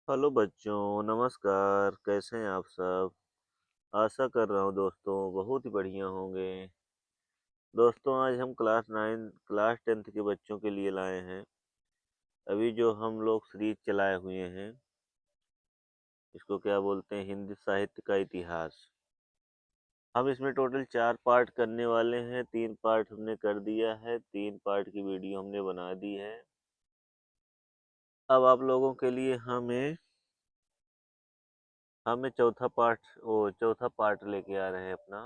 Hello बच्चों, नमस्कार। कैसे हैं आप सब? आशा कर रहा हूँ दोस्तों बहुत ही बढ़िया होंगे। दोस्तों आज हम क्लास 10th के बच्चों के लिए लाए हैं। अभी जो हम लोग सीरीज चलाए हुए हैं, इसको क्या बोलते हैं, हिंदी साहित्य का इतिहास। हम इसमें टोटल 4 पार्ट करने वाले हैं। 3 पार्ट हमने कर दिया है, 3 पार्ट की वीडियो हमने बना दी है। अब आप लोगों के लिए हमें हमें चौथा पार्ट लेके आ रहे हैं अपना।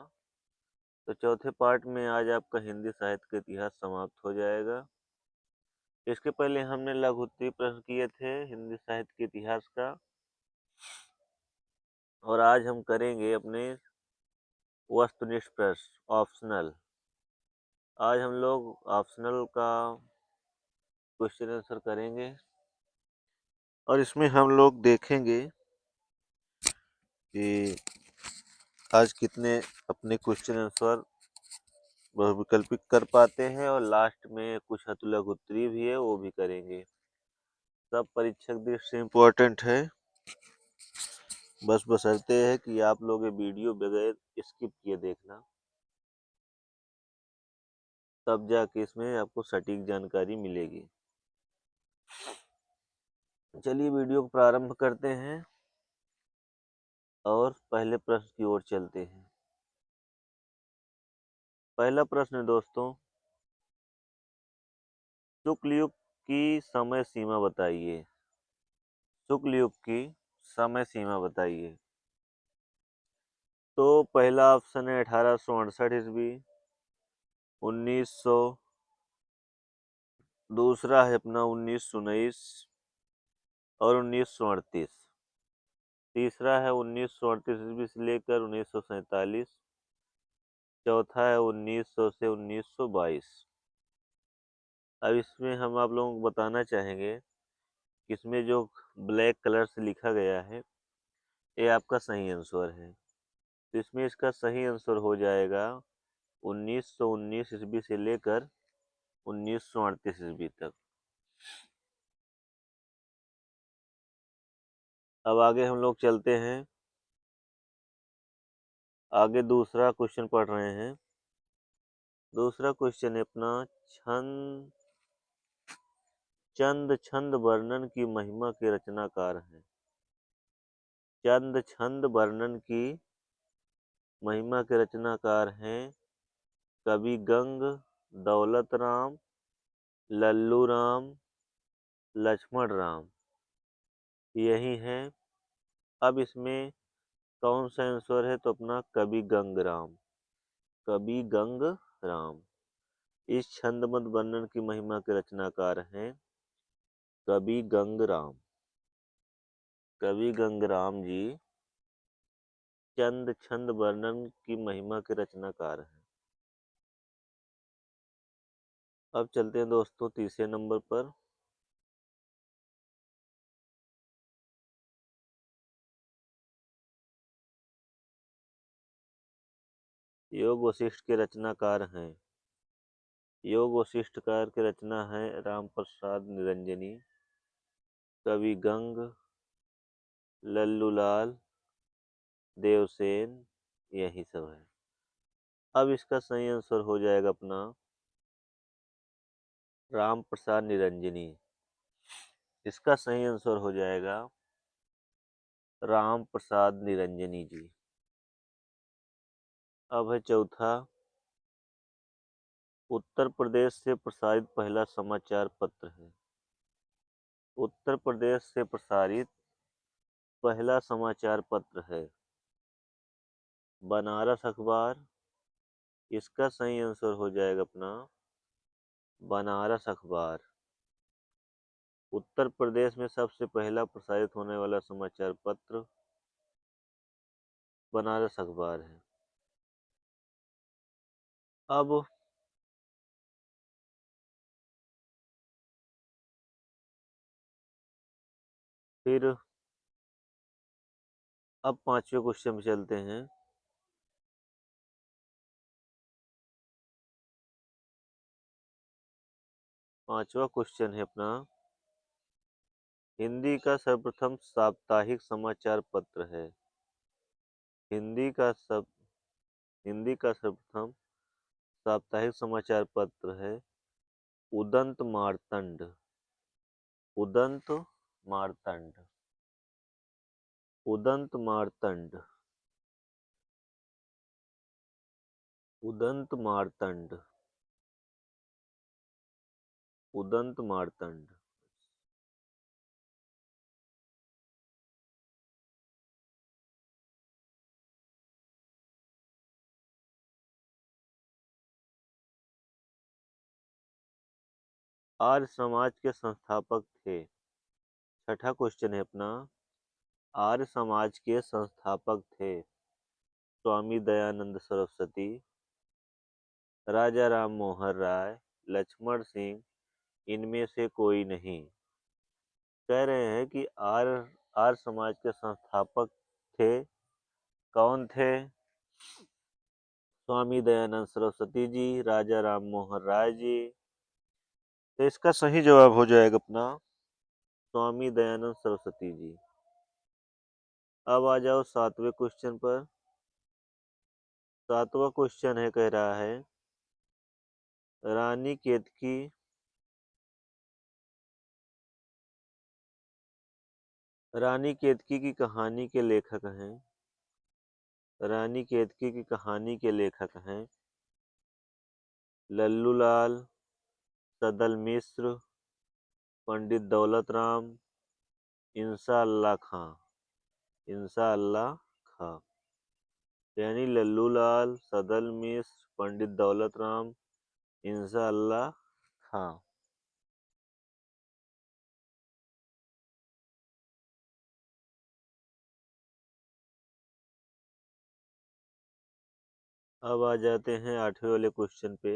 तो चौथे पार्ट में आज आपका हिंदी साहित्य का इतिहास समाप्त हो जाएगा। इसके पहले हमने लघुत्तरीय प्रश्न किए थे हिंदी साहित्य के इतिहास का, और आज हम करेंगे अपने वस्तुनिष्ठ प्रश्न ऑप्शनल। आज हम लोग ऑप्शनल का क्वेश्चन आंसर करेंगे, और इसमें हम लोग देखेंगे कि आज कितने अपने क्वेश्चन आंसर बहुविकल्पिक कर पाते हैं, और लास्ट में कुछ हेतु लघुत्तरीय भी है, वो भी करेंगे। सब परीक्षक दृष्टि से इम्पोर्टेंट है। बस बशर्ते है कि आप लोग ये वीडियो बगैर स्किप किए देखना, तब जाके इसमें आपको सटीक जानकारी मिलेगी। चलिए वीडियो को प्रारंभ करते हैं और पहले प्रश्न की ओर चलते हैं। पहला प्रश्न है दोस्तों, शुक्ल युग की समय सीमा बताइए। शुक्ल युग की समय सीमा बताइए। तो पहला ऑप्शन है 1868 ईस्वी, 1900। दूसरा है अपना 1919 और 1938। तीसरा है 1938 ईस्वी से लेकर 1947। चौथा है 1900 से 1922। अब इसमें हम आप लोगों को बताना चाहेंगे कि इसमें जो ब्लैक कलर से लिखा गया है, ये आपका सही आंसर है। तो इसमें इसका सही आंसर हो जाएगा 1919 ईस्वी से लेकर 1938 ईस्वी तक। अब आगे हम लोग चलते हैं। आगे दूसरा क्वेश्चन पढ़ रहे हैं। दूसरा क्वेश्चन है अपना, छंद चंद छंद वर्णन की महिमा के रचनाकार हैं। चंद छंद वर्णन की महिमा के रचनाकार हैं कवि गंग, दौलत राम, लल्लू राम, लक्ष्मण राम, यही हैं। अब इसमें कौन सा आंसर है? तो अपना कवि गंग राम। कवि गंग राम इस छंदमद वर्णन की महिमा के रचनाकार हैं कवि गंग राम। कवि गंग राम जी चंद छंद वर्णन की महिमा के रचनाकार हैं। अब चलते हैं दोस्तों तीसरे नंबर पर। योग वशिष्ठ के रचनाकार हैं। योग वशिष्ठ कार की रचना है राम प्रसाद निरंजनी, कवि गंग, लल्लूलाल, देवसेन, यही सब है। अब इसका सही आंसर हो जाएगा अपना राम प्रसाद निरंजनी। इसका सही आंसर हो जाएगा राम प्रसाद निरंजनी जी। अब है चौथा, उत्तर प्रदेश से प्रसारित पहला समाचार पत्र है। उत्तर प्रदेश से प्रसारित पहला समाचार पत्र है बनारस अखबार। इसका सही आंसर हो जाएगा अपना बनारस अखबार। उत्तर प्रदेश में सबसे पहला प्रसारित होने वाला समाचार पत्र बनारस अखबार है। अब फिर अब पांचवें क्वेश्चन में चलते हैं। पांचवा क्वेश्चन है अपना, हिंदी का सर्वप्रथम साप्ताहिक समाचार पत्र है। हिंदी का सब हिंदी का सर्वप्रथम साप्ताहिक समाचार पत्र है उदंत मार्तंड। उदंत मार्तंड। उदंत मार्तंड। उदंत मार्तंड। उदंत मार्तंड। आर्य समाज के संस्थापक थे। छठा क्वेश्चन है अपना, आर्य समाज के संस्थापक थे स्वामी दयानंद सरस्वती, राजा राम मोहन राय, लक्ष्मण सिंह, इनमें से कोई नहीं। कह रहे हैं कि आर्य आर्य समाज के संस्थापक थे। कौन थे? स्वामी दयानंद सरस्वती जी, राजा राम मोहन राय जी। तो इसका सही जवाब हो जाएगा अपना स्वामी दयानंद सरस्वती जी। अब आ जाओ सातवें क्वेश्चन पर। सातवां क्वेश्चन है, कह रहा है रानी केतकी रानी केतकी की कहानी के लेखक हैं। रानी केतकी की कहानी के लेखक हैं लल्लूलाल, सदल मिश्र, पंडित दौलत राम, इंसा अल्लाह खां। इंसा अल्लाह खां यानी लल्लूलाल, सदल मिश्र, पंडित दौलत राम, इंसा अल्लाह खां। अब आ जाते हैं आठवें वाले क्वेश्चन पे।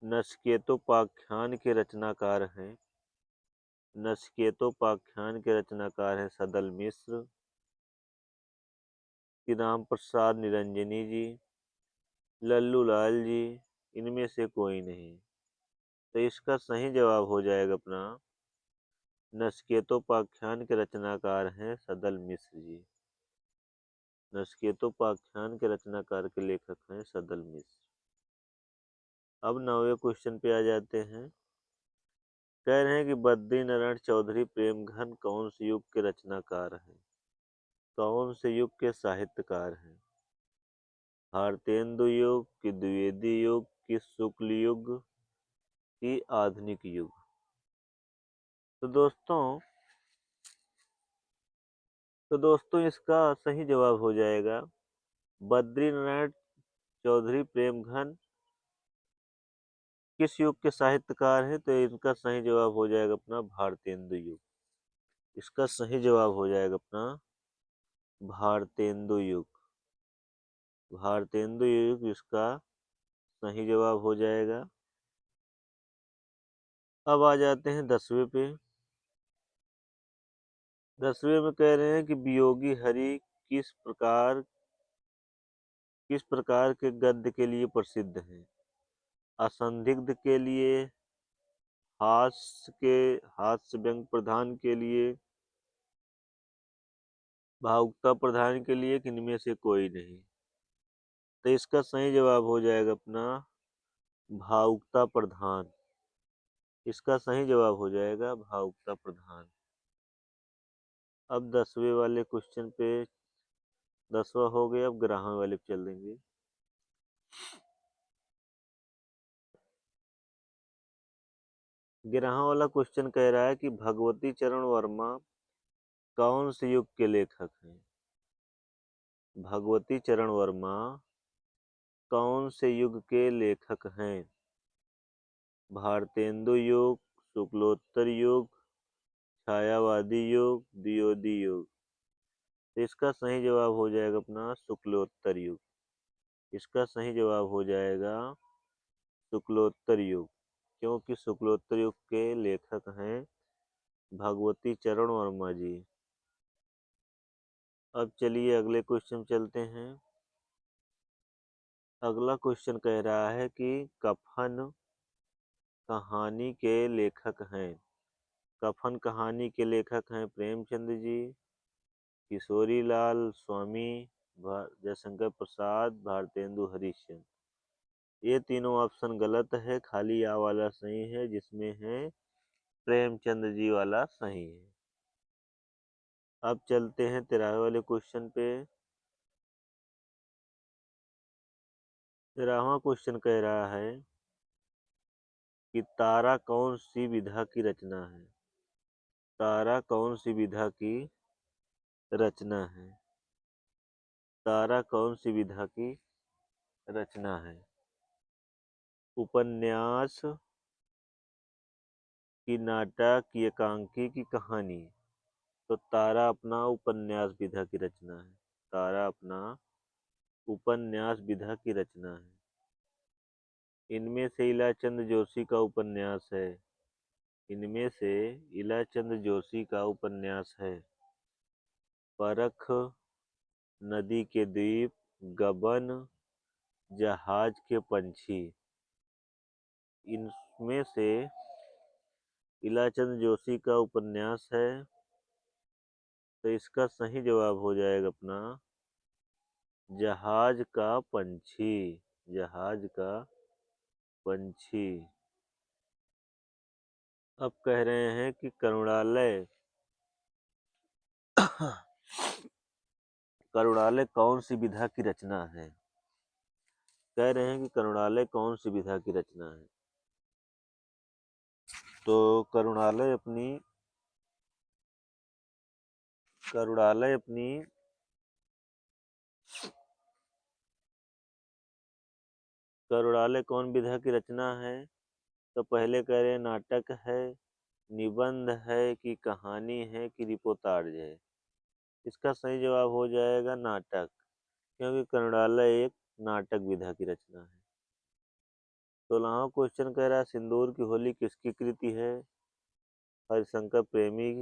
नचिकेतोपाख्यान के रचनाकार हैं। नचिकेतोपाख्यान के रचनाकार हैं सदल मिश्र, कि राम प्रसाद निरंजनी जी, लल्लूलाल जी, इनमें से कोई नहीं। तो इसका सही जवाब हो जाएगा अपना नचिकेतोपाख्यान के रचनाकार हैं सदल मिश्र जी। नचिकेतोपाख्यान के रचनाकार के लेखक हैं सदल मिश्र। अब 9वें क्वेश्चन पे आ जाते हैं। कह रहे हैं कि बद्रीनारायण चौधरी प्रेमघन कौन से युग के रचनाकार हैं? कौन से युग के साहित्यकार हैं? भारतेंदु युग, कि द्विवेदी युग, कि शुक्ल युग, कि आधुनिक युग? तो दोस्तों इसका सही जवाब हो जाएगा बद्रीनारायण चौधरी प्रेमघन किस युग के साहित्यकार हैं? तो इनका सही जवाब हो जाएगा अपना भारतेंदु युग। इसका सही जवाब हो जाएगा अपना भारतेंदु युग। भारतेंदु युग इसका सही जवाब हो जाएगा। अब आ जाते हैं 10वें पे। 10वें में कह रहे हैं कि वियोगी हरि किस प्रकार के गद्य के लिए प्रसिद्ध है? असंदिग्ध के लिए, हास्य व्यंग प्रधान के लिए, भावुकता प्रधान के लिए, कि इनमें से कोई नहीं। तो इसका सही जवाब हो जाएगा अपना भावुकता प्रधान। इसका सही जवाब हो जाएगा भावुकता प्रधान। अब 10वें वाले क्वेश्चन पे, 10वां हो गया, अब 11वें वाले पे चल देंगे। 11वां वाला क्वेश्चन कह रहा है कि भगवती चरण वर्मा कौन से युग के लेखक हैं? भगवती चरण वर्मा कौन से युग के लेखक हैं? भारतेंदु युग, शुक्लोत्तर युग, छायावादी युग, द्विवेदी युग? तो इसका सही जवाब हो जाएगा अपना शुक्लोत्तर युग। इसका सही जवाब हो जाएगा शुक्लोत्तर युग, क्योंकि शुक्लोत्तर युग के लेखक हैं भगवती चरण वर्मा जी। अब चलिए अगले क्वेश्चन चलते हैं। अगला क्वेश्चन कह रहा है कि कफन कहानी के लेखक हैं? कफन कहानी के लेखक हैं प्रेमचंद जी, किशोरी लाल स्वामी, जयशंकर प्रसाद, भारतेंदु हरिश्चंद्र। ये तीनों ऑप्शन गलत है, खाली आ वाला सही है, जिसमें है प्रेमचंद जी वाला सही है। अब चलते हैं 13वें वाले क्वेश्चन पे। 13वां क्वेश्चन कह रहा है कि तारा कौन सी विधा की रचना है? तारा कौन सी विधा की रचना है? तारा कौन सी विधा की रचना है? उपन्यास की, नाटक की, एकांकी की, कहानी? तो तारा अपना उपन्यास विधा की रचना है। तारा अपना उपन्यास विधा की रचना है। इनमें से इलाचंद जोशी का उपन्यास है। इनमें से इलाचंद जोशी का उपन्यास है परख, नदी के द्वीप, गबन, जहाज के पंछी। इनमें से इलाचंद जोशी का उपन्यास है, तो इसका सही जवाब हो जाएगा अपना जहाज का पंछी। जहाज का पंछी। अब कह रहे हैं कि करुणालय करुणालय कौन सी विधा की रचना है? कह रहे हैं कि करुणालय कौन सी विधा की रचना है? तो करुणालय अपनी करुणालय कौन विधा की रचना है? तो पहले कह रहे हैं नाटक है, निबंध है, कि कहानी है, कि रिपोर्टाज है। इसका सही जवाब हो जाएगा नाटक, क्योंकि करुणालय एक नाटक विधा की रचना है। 16वां क्वेश्चन कह रहा है सिंदूर की होली किसकी कृति है? हरिशंकर प्रेमी,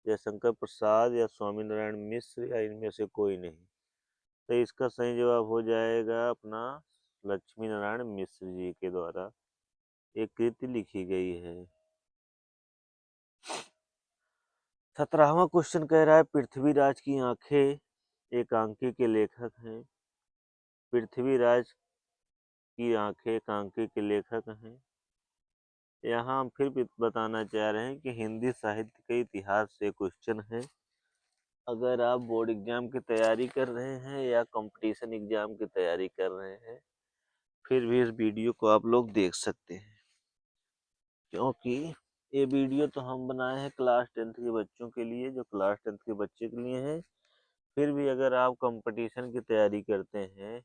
जयशंकर प्रसाद, या स्वामी नारायण मिश्र, या इनमें से कोई नहीं। तो इसका सही जवाब हो जाएगा अपना लक्ष्मी नारायण मिश्र जी के द्वारा एक कृति लिखी गई है। 17वां क्वेश्चन कह रहा है पृथ्वीराज की आंखें एकांकी के लेखक हैं। पृथ्वीराज की आंखें एकांकी के लेखक हैं। यहाँ हम फिर भी बताना चाह रहे हैं कि हिंदी साहित्य के इतिहास से क्वेश्चन है। अगर आप बोर्ड एग्जाम की तैयारी कर रहे हैं या कंपटीशन एग्जाम की तैयारी कर रहे हैं, फिर भी इस वीडियो को आप लोग देख सकते हैं, क्योंकि ये वीडियो तो हम बनाए हैं क्लास 10th के बच्चों के लिए, जो क्लास 10th के बच्चे के लिए है। फिर भी अगर आप कंपटीशन की तैयारी करते हैं,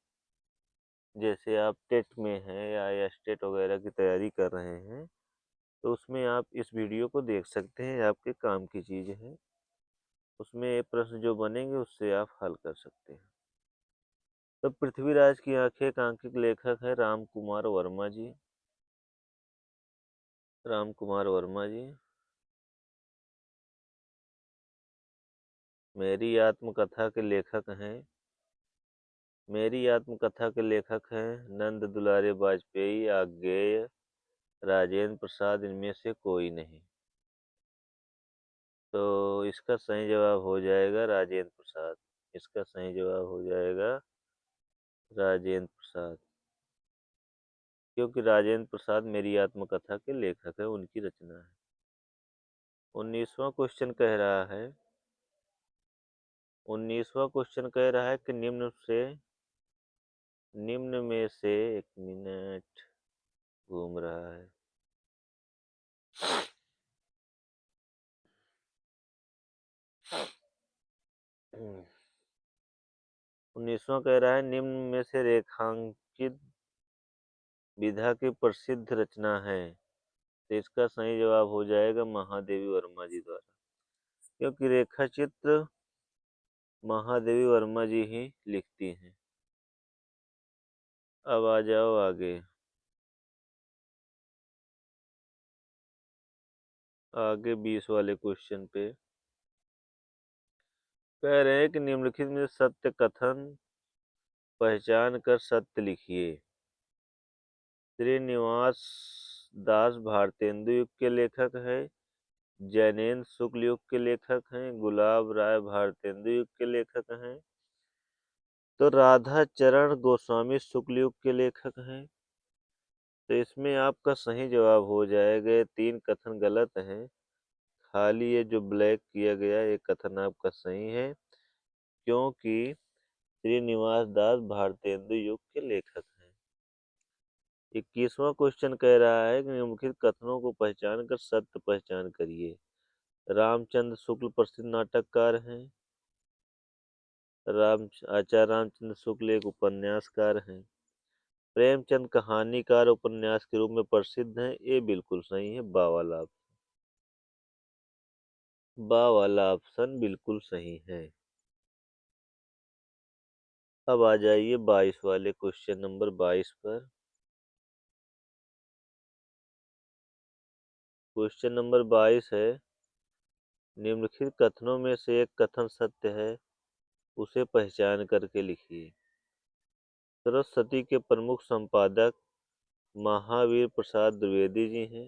जैसे आप टेट में हैं या स्टेट वगैरह की तैयारी कर रहे हैं, तो उसमें आप इस वीडियो को देख सकते हैं, आपके काम की चीज़ है। उसमें प्रश्न जो बनेंगे उससे आप हल कर सकते हैं। तो पृथ्वीराज की आंखें एकांकी के लेखक है राम कुमार वर्मा जी। राम कुमार वर्मा जी। मेरी आत्मकथा के लेखक हैं मेरी आत्मकथा के लेखक हैं नंद दुलारे वाजपेयी, आज्ञेय, राजेंद्र प्रसाद, इनमें से कोई नहीं। तो इसका सही जवाब हो जाएगा राजेंद्र प्रसाद। इसका सही जवाब हो जाएगा राजेंद्र प्रसाद, क्योंकि राजेंद्र प्रसाद मेरी आत्मकथा के लेखक है, उनकी रचना है। 19वां क्वेश्चन कह रहा है 19वां क्वेश्चन कह रहा है कि निम्न में से, एक मिनट घूम रहा है। 19वां कह रहा है निम्न में से रेखांकित विधा की प्रसिद्ध रचना है। तो इसका सही जवाब हो जाएगा महादेवी वर्मा जी द्वारा, क्योंकि रेखा चित्र महादेवी वर्मा जी ही लिखती हैं। अब आ जाओ आगे। आगे 20 वाले क्वेश्चन पे कह रहे हैं कि निम्नलिखित में सत्य कथन पहचान कर सत्य लिखिए। श्रीनिवास दास भारतेंदु युग के लेखक हैं, जैनेन्द्र शुक्ल युग के लेखक हैं, गुलाब राय भारतेंदु युग के लेखक हैं, तो राधा चरण गोस्वामी शुक्ल युग के लेखक हैं। तो इसमें आपका सही जवाब हो जाएगा। ये 3 कथन गलत हैं, खाली ये जो ब्लैक किया गया ये कथन आपका सही है, क्योंकि श्रीनिवास दास भारतेंदु युग के लेखक हैं। 21वां क्वेश्चन कह रहा है कि निम्नलिखित कथनों को पहचान कर सत्य पहचान करिए। रामचंद्र शुक्ल प्रसिद्ध नाटककार हैं। आचार्य रामचंद्र शुक्ल एक उपन्यासकार हैं। प्रेमचंद कहानीकार उपन्यास के रूप में प्रसिद्ध हैं। ये बिल्कुल सही है, बा वाला ऑप्शन बिल्कुल सही है। अब आ जाइए 22 वाले क्वेश्चन नंबर 22 पर। क्वेश्चन नंबर 22 है, निम्नलिखित कथनों में से एक कथन सत्य है, उसे पहचान करके लिखिए। सरस्वती के प्रमुख संपादक महावीर प्रसाद द्विवेदी जी हैं।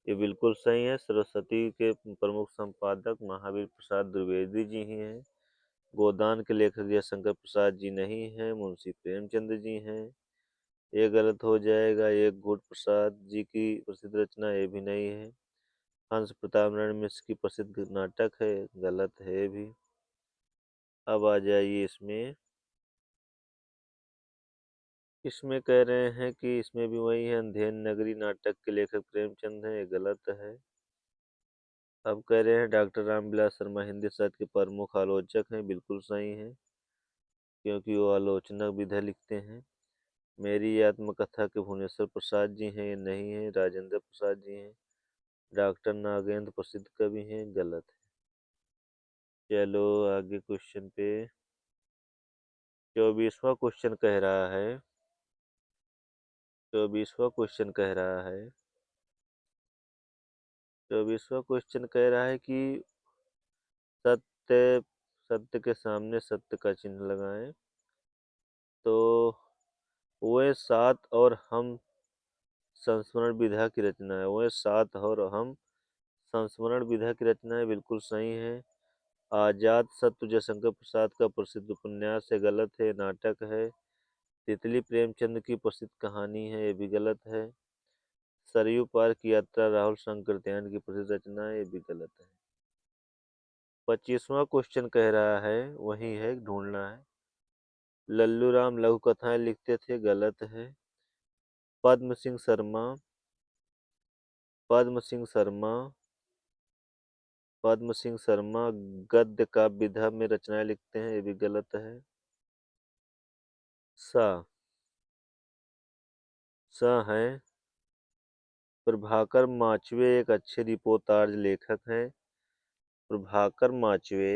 ये बिल्कुल सही है, सरस्वती के प्रमुख संपादक महावीर प्रसाद द्विवेदी जी ही हैं। गोदान के लेखक जयशंकर प्रसाद जी नहीं हैं, मुंशी प्रेमचंद जी हैं। ये गलत हो जाएगा। एक घूट प्रसाद जी की प्रसिद्ध रचना ये भी नहीं है। हंस प्रताप नारायण मिश्र की प्रसिद्ध नाटक है, गलत है भी। अब आ जाइए इसमें इसमें कह रहे हैं कि इसमें भी वही है, अंधेर नगरी नाटक के लेखक प्रेमचंद हैं, ये गलत है। अब कह रहे हैं डॉक्टर रामविलास शर्मा हिंदी साहित्य के प्रमुख आलोचक हैं, बिल्कुल सही है, क्योंकि वो आलोचना विधा लिखते हैं। मेरी आत्मकथा के भुवनेश्वर प्रसाद जी हैं, ये नहीं है, राजेंद्र प्रसाद जी हैं। डॉक्टर नागेंद्र प्रसिद्ध कवि हैं, गलत है। चलो आगे क्वेश्चन पे। 24वां क्वेश्चन कह रहा है 24वां क्वेश्चन कह रहा है 24वां क्वेश्चन कह रहा है कि सत्य सत्य के सामने सत्य का चिन्ह लगाएं। तो वे सात और हम संस्मरण विधा की रचना है। वे सात और हम संस्मरण विधा की रचना है, बिल्कुल सही है। आजाद सत्य जयशंकर प्रसाद का प्रसिद्ध उपन्यास है, गलत है, नाटक है। तितली प्रेमचंद की प्रसिद्ध कहानी है, ये भी गलत है। सरयू पार की यात्रा राहुल शंकरदयाल की प्रसिद्ध रचना है, ये भी गलत है। 25वां क्वेश्चन कह रहा है, वही है, ढूंढना है। लल्लू राम लघु कथाएं लिखते थे, गलत है। पद्म सिंह शर्मा पद्म सिंह शर्मा पद्म सिंह शर्मा गद्य काव्य विधा में रचनाएं लिखते हैं, ये भी गलत है। सा सा है प्रभाकर माचवे, एक अच्छे रिपोर्टाज लेखक हैं। प्रभाकर माचवे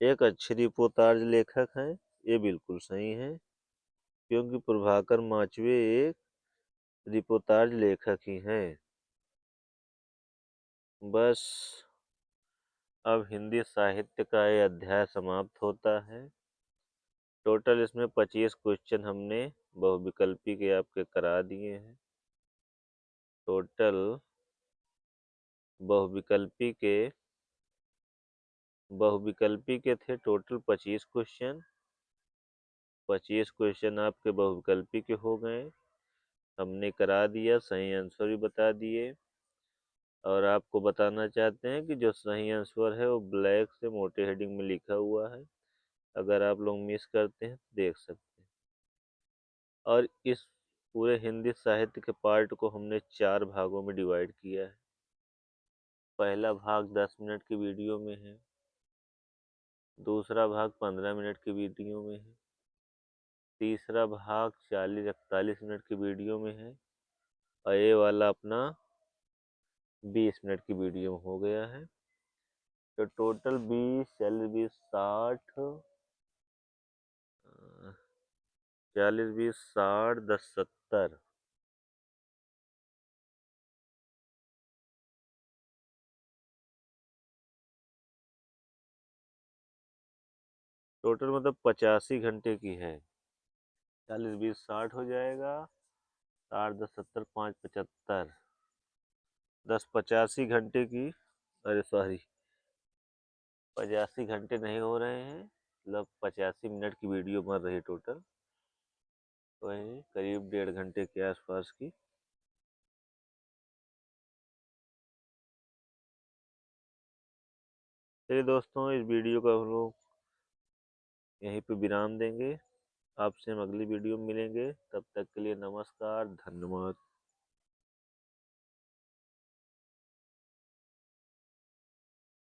एक अच्छे रिपोर्टाज लेखक हैं, ये बिल्कुल सही है, क्योंकि प्रभाकर माचवे एक रिपोर्टाज लेखक ही हैं। बस अब हिंदी साहित्य का ये अध्याय समाप्त होता है। टोटल इसमें 25 क्वेश्चन हमने बहुविकल्पी के आपके करा दिए हैं। टोटल बहुविकल्पी के बहुविकल्पी के थे टोटल 25 क्वेश्चन। 25 क्वेश्चन आपके बहुविकल्पी के हो गए, हमने करा दिया, सही आंसर भी बता दिए। और आपको बताना चाहते हैं कि जो सही आंसर है वो ब्लैक से मोटे हेडिंग में लिखा हुआ है, अगर आप लोग मिस करते हैं तो देख सकते हैं। और इस पूरे हिंदी साहित्य के पार्ट को हमने 4 भागों में डिवाइड किया है। पहला भाग 10 मिनट की वीडियो में है, दूसरा भाग 15 मिनट की वीडियो में है, तीसरा भाग 40-41 मिनट की वीडियो में है, और ये वाला अपना 20 मिनट की वीडियो में हो गया है। तो टोटल 20 40 20 60 40 20 60 10 70 टोटल मतलब 85 घंटे की है। 40 20 60 हो जाएगा, 8 10 70 5 75, 10 85 घंटे की, अरे सॉरी, 85 घंटे नहीं हो रहे हैं, मतलब 85 मिनट की वीडियो बन रही टोटल, वही करीब 1.5 घंटे के आसपास की। चलिए दोस्तों, इस वीडियो का हम लोग यहीं पे विराम देंगे। आपसे हम अगली वीडियो में मिलेंगे, तब तक के लिए नमस्कार, धन्यवाद।